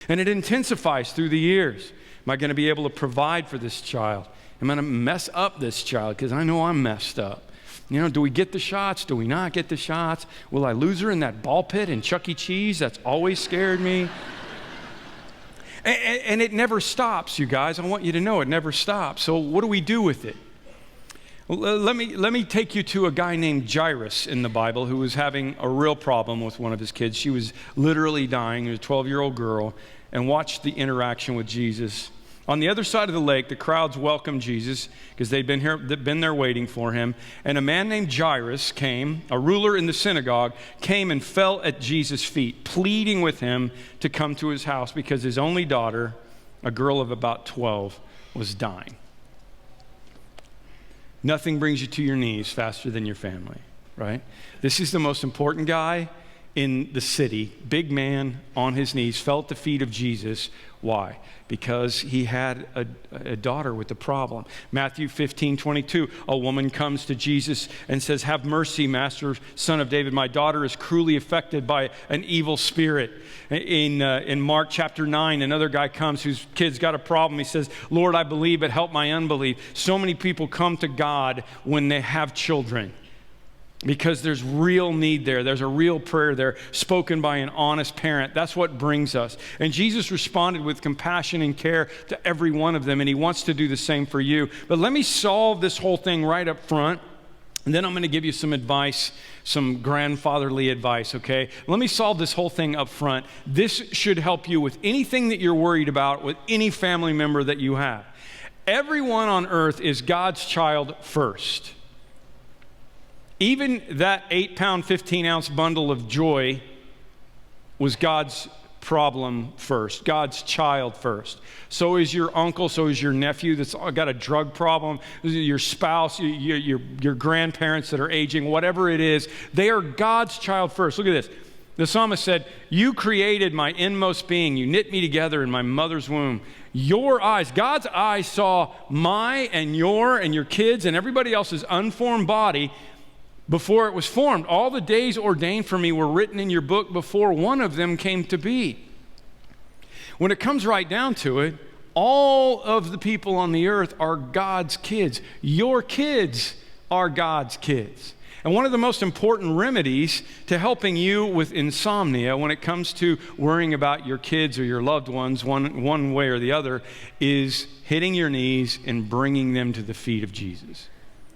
And it intensifies through the years. Am I going to be able to provide for this child? Am I going to mess up this child? Because I know I'm messed up. You know, do we get the shots? Do we not get the shots? Will I lose her in that ball pit in Chuck E. Cheese? That's always scared me. And it never stops, you guys. I want you to know it never stops. So what do we do with it? Well, let me take you to a guy named Jairus in the Bible who was having a real problem with one of his kids. She was literally dying. It was a 12-year-old girl. And watch the interaction with Jesus. On the other side of the lake, the crowds welcomed Jesus because they'd been there waiting for him. And a man named Jairus came, a ruler in the synagogue, came and fell at Jesus' feet, pleading with him to come to his house because his only daughter, a girl of about 12, was dying. Nothing brings you to your knees faster than your family, right? This is the most important guy in the city, big man on his knees, fell at the feet of Jesus. Why? Because he had a daughter with a problem. Matthew 15:22, a woman comes to Jesus and says, "Have mercy, Master, Son of David. My daughter is cruelly affected by an evil spirit." In Mark chapter 9, another guy comes whose kid's got a problem. He says, "Lord, I believe, but help my unbelief." So many people come to God when they have children, because there's real need there. There's a real prayer there spoken by an honest parent. That's what brings us. And Jesus responded with compassion and care to every one of them, and he wants to do the same for you. But let me solve this whole thing right up front, and then I'm going to give you some advice, some grandfatherly advice, okay? Let me solve this whole thing up front. This should help you with anything that you're worried about with any family member that you have. Everyone on earth is God's child first. Even that 8-pound, 15-ounce bundle of joy was God's problem first, God's child first. So is your uncle, so is your nephew that's got a drug problem, your spouse, your grandparents that are aging, whatever it is, they are God's child first. Look at this. The psalmist said, "You created my inmost being. You knit me together in my mother's womb." Your eyes, God's eyes saw my and your kids and everybody else's unformed body before it was formed. All the days ordained for me were written in your book before one of them came to be. When it comes right down to it, all of the people on the earth are God's kids. Your kids are God's kids. And one of the most important remedies to helping you with insomnia when it comes to worrying about your kids or your loved ones one way or the other is hitting your knees and bringing them to the feet of Jesus.